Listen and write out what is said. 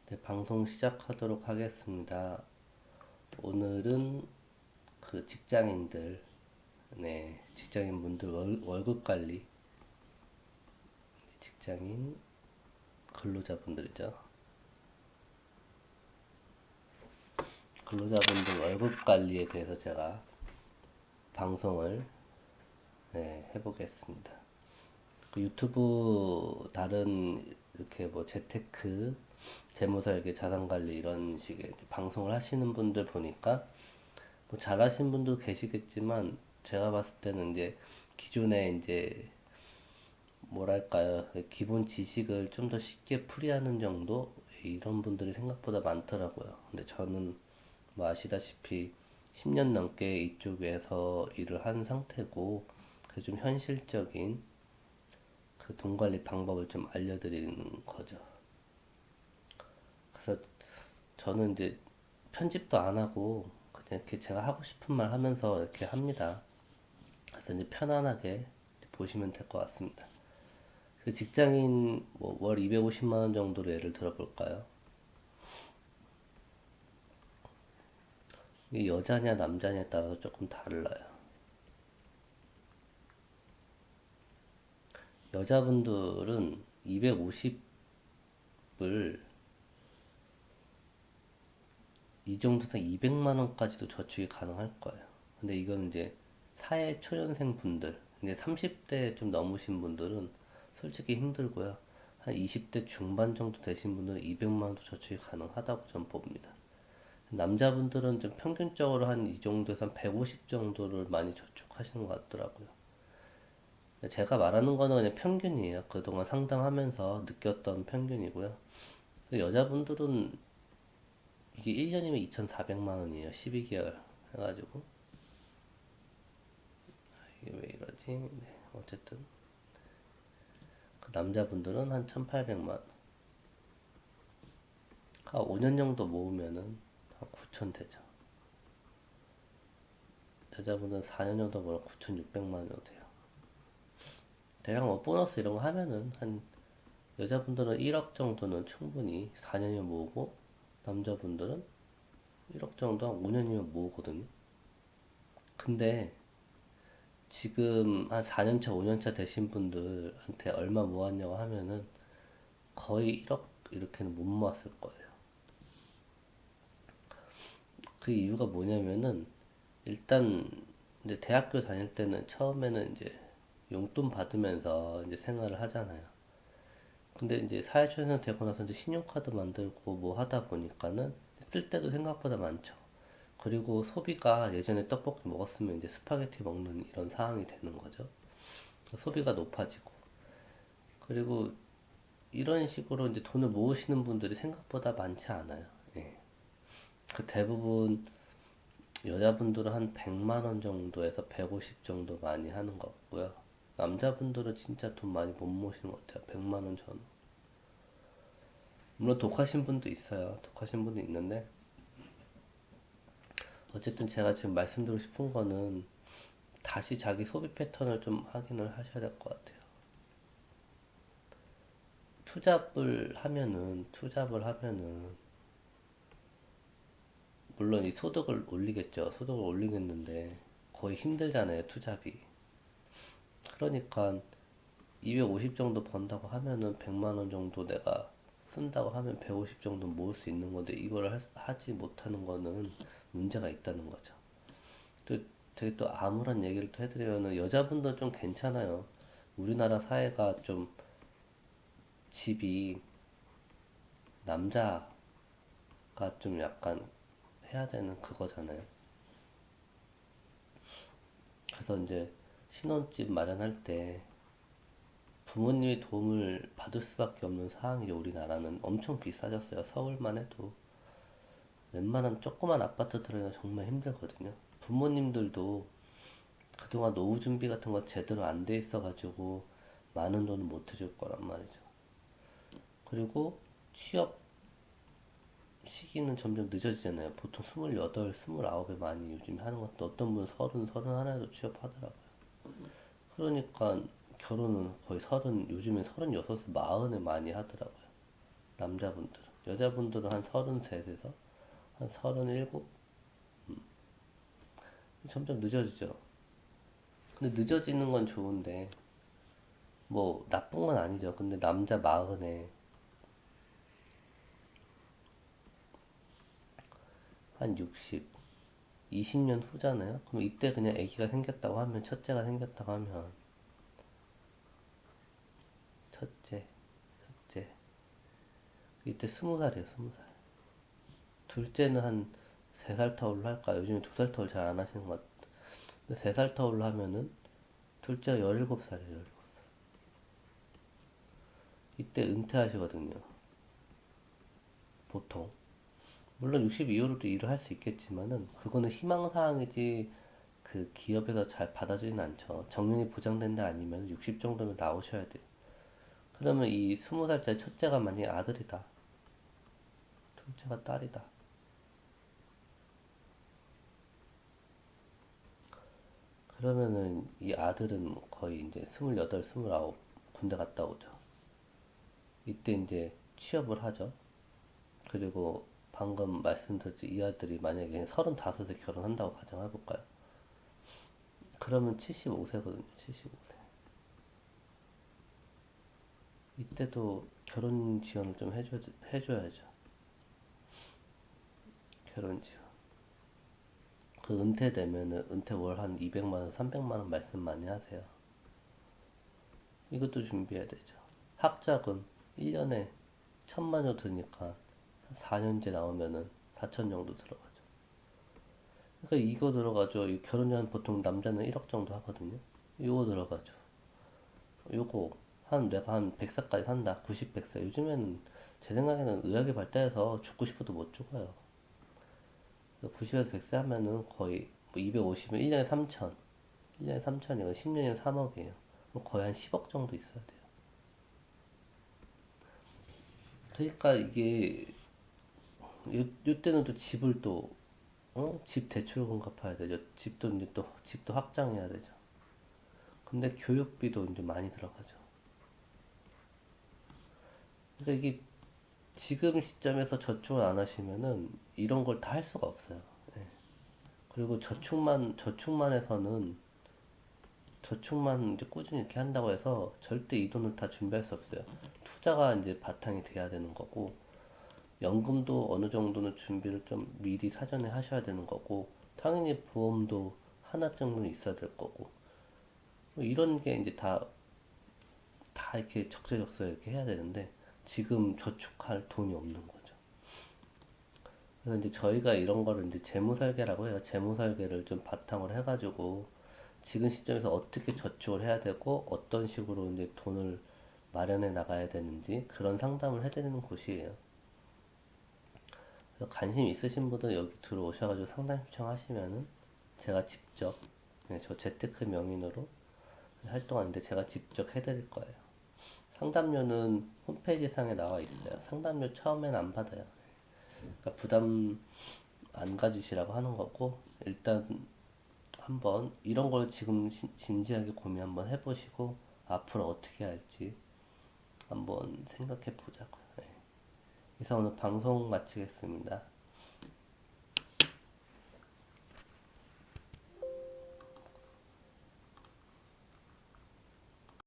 네, 방송 시작하도록 하겠습니다. 오늘은 그 직장인들, 네, 직장인분들 월급 관리, 직장인 근로자분들이죠. 근로자분들 월급 관리에 대해서 제가 방송을 해보겠습니다. 그 유튜브 다른 이렇게 뭐 재테크, 재무설계, 자산관리 이런 식의 방송을 하시는 분들 보니까 뭐 잘하신 분도 계시겠지만 제가 봤을 때는 이제 기존에 이제 뭐랄까요, 기본 지식을 좀 더 쉽게 풀이하는 정도 이런 분들이 생각보다 많더라고요. 근데 저는 뭐 아시다시피 10년 넘게 이쪽에서 일을 한 상태고 그 좀 현실적인 그 돈 관리 방법을 좀 알려드리는 거죠. 그래서 저는 이제 편집도 안 하고 그냥 이렇게 제가 하고 싶은 말 하면서 이렇게 합니다. 그래서 이제 편안하게 보시면 될 것 같습니다. 그 직장인 뭐월 250만 원 정도로 예를 들어 볼까요? 이게 여자냐 남자냐에 따라서 조금 달라요. 여자분들은 250을 이 정도에서 200만 원까지도 저축이 가능할 거예요. 근데 이건 이제 사회 초년생 분들, 이제 30대 좀 넘으신 분들은 솔직히 힘들고요. 한 20대 중반 정도 되신 분들은 200만 원도 저축이 가능하다고 저는 봅니다. 남자분들은 좀 평균적으로 한 이 정도에서 한 150 정도를 많이 저축하시는 것 같더라고요. 제가 말하는 거는 그냥 평균이에요. 그동안 상담하면서 느꼈던 평균이고요. 여자분들은 이게 1년이면 2,400만 원이에요. 12개월 해가지고. 이게 왜 이러지? 네, 어쨌든. 그 남자분들은 한 1,800만 원. 한 5년 정도 모으면은 한 9천 되죠. 여자분은 4년 정도 모으면 9,600만 원 정도 돼요. 대략 뭐 보너스 이런 거 하면은 한 여자분들은 1억 정도는 충분히 4년이면 모으고 남자분들은 1억 정도 한 5년이면 모으거든요. 근데 지금 한 4년차, 5년차 되신 분들한테 얼마 모았냐고 하면은 거의 1억 이렇게는 못 모았을 거예요. 그 이유가 뭐냐면은 일단 이제 대학교 다닐 때는 처음에는 이제 용돈 받으면서 이제 생활을 하잖아요. 근데 이제 사회초년생 되고 나서 이제 신용카드 만들고 뭐 하다 보니까는 쓸 때도 생각보다 많죠. 그리고 소비가 예전에 떡볶이 먹었으면 이제 스파게티 먹는 이런 상황이 되는 거죠. 소비가 높아지고. 그리고 이런 식으로 이제 돈을 모으시는 분들이 생각보다 많지 않아요. 예. 그 대부분 여자분들은 한 100만 원 정도에서 150 정도 많이 하는 것 같고요. 남자분들은 진짜 돈 많이 못 모으시는 것 같아요. 100만 원 전. 물론 독하신 분도 있어요. 독하신 분도 있는데 어쨌든 제가 지금 말씀드리고 싶은 거는 다시 자기 소비 패턴을 좀 확인을 하셔야 될 것 같아요. 투잡을 하면은 물론 이 소득을 올리겠죠. 소득을 올리겠는데 거의 힘들잖아요, 투잡이. 그러니까 250 정도 번다고 하면은 100만 원 정도 내가 쓴다고 하면 150 정도 모을 수 있는 건데 이걸 하지 못하는 거는 문제가 있다는 거죠. 또 되게 또 아무런 얘기를 또 해드리면은 여자분들 좀 괜찮아요. 우리나라 사회가 좀 집이 남자가 좀 약간 해야 되는 그거잖아요. 그래서 이제 신혼집 마련할 때 부모님의 도움을 받을 수밖에 없는 상황이죠. 우리나라는 엄청 비싸졌어요. 서울만 해도 웬만한 조그만 아파트 들어가 정말 힘들거든요. 부모님들도 그동안 노후 준비 같은 거 제대로 안 돼 있어가지고 많은 돈을 못 해줄 거란 말이죠. 그리고 취업 시기는 점점 늦어지잖아요. 보통 28, 29에 많이 요즘 하는 것도 어떤 분은 30, 31에도 취업하더라고요. 그러니까 결혼은 거의 30, 요즘에 36, 40에 많이 하더라고요. 남자분들은. 여자분들은 한 33에서 한 37? 점점 늦어지죠. 근데 늦어지는 건 좋은데, 뭐, 나쁜 건 아니죠. 근데 남자 40에 한 60, 20년 후잖아요? 그럼 이때 그냥 아기가 생겼다고 하면, 첫째가 생겼다고 하면, 첫째, 첫째. 이때 20살이에요, 20살. 둘째는 한 3살 터울로 할까? 요즘에 2살 터울 잘 안 하시는 것 같아요. 근데 3살 터울로 하면은, 둘째가 17살이에요, 17살. 이때 은퇴하시거든요, 보통. 물론 60 이후로도 일을 할 수 있겠지만은, 그거는 희망사항이지, 그 기업에서 잘 받아주진 않죠. 정년이 보장된다 아니면 60 정도면 나오셔야 돼요. 그러면 이 20살짜리 첫째가 만약에 아들이다. 둘째가 딸이다. 그러면은 이 아들은 거의 이제 28, 29 군대 갔다 오죠. 이때 이제 취업을 하죠. 그리고 방금 말씀드렸듯이 이 아들이 만약에 35에 결혼한다고 가정해볼까요? 그러면 75세거든요. 75세. 이때도 결혼 지원을 좀 해줘야죠. 결혼 지원. 그 은퇴되면은 은퇴 월 한 200만 원, 300만 원 말씀 많이 하세요. 이것도 준비해야 되죠. 학자금 1년에 1000만 원 드니까 4년제 나오면은 4천 정도 들어가죠. 그러니까 이거 들어가죠. 이 결혼전 보통 남자는 1억 정도 하거든요. 이거 들어가죠. 요거 한 내가 한 100세까지 산다. 90, 100세. 요즘에는 제 생각에는 의학이 발달해서 죽고 싶어도 못 죽어요. 90에서 100세 하면은 거의 뭐 250은 1년에 3천. 1년에 3천이면 10년이면 3억이에요. 거의 한 10억 정도 있어야 돼요. 그러니까 이게 요때는 또 집을 또 집 대출금 갚아야 되죠. 집도 이제 또 집도 확장해야 되죠. 근데 교육비도 이제 많이 들어가죠. 그러니까 이게 지금 시점에서 저축을 안 하시면은 이런 걸 다 할 수가 없어요. 예. 그리고 저축만 해서는 저축만 이제 꾸준히 이렇게 한다고 해서 절대 이 돈을 다 준비할 수 없어요. 투자가 이제 바탕이 돼야 되는 거고, 연금도 어느 정도는 준비를 좀 미리 사전에 하셔야 되는 거고, 당연히 보험도 하나 정도는 있어야 될 거고, 뭐 이런 게 이제 다 이렇게 적재적소에 이렇게 해야 되는데, 지금 저축할 돈이 없는 거죠. 그래서 이제 저희가 이런 거를 이제 재무설계라고 해요. 재무설계를 좀 바탕으로 해가지고, 지금 시점에서 어떻게 저축을 해야 되고, 어떤 식으로 이제 돈을 마련해 나가야 되는지, 그런 상담을 해드리는 곳이에요. 그래서 관심 있으신 분들 여기 들어오셔가지고 상담 신청하시면은, 제가 직접, 저 재테크 명인으로 활동하는데 제가 직접 해드릴 거예요. 상담료는 홈페이지 상에 나와 있어요. 상담료 처음엔 안 받아요. 그러니까 부담 안 가지시라고 하는 거고, 일단 한번 이런 걸 지금 진지하게 고민 한번 해보시고, 앞으로 어떻게 할지 한번 생각해 보자고요. 네. 이상 오늘 방송 마치겠습니다.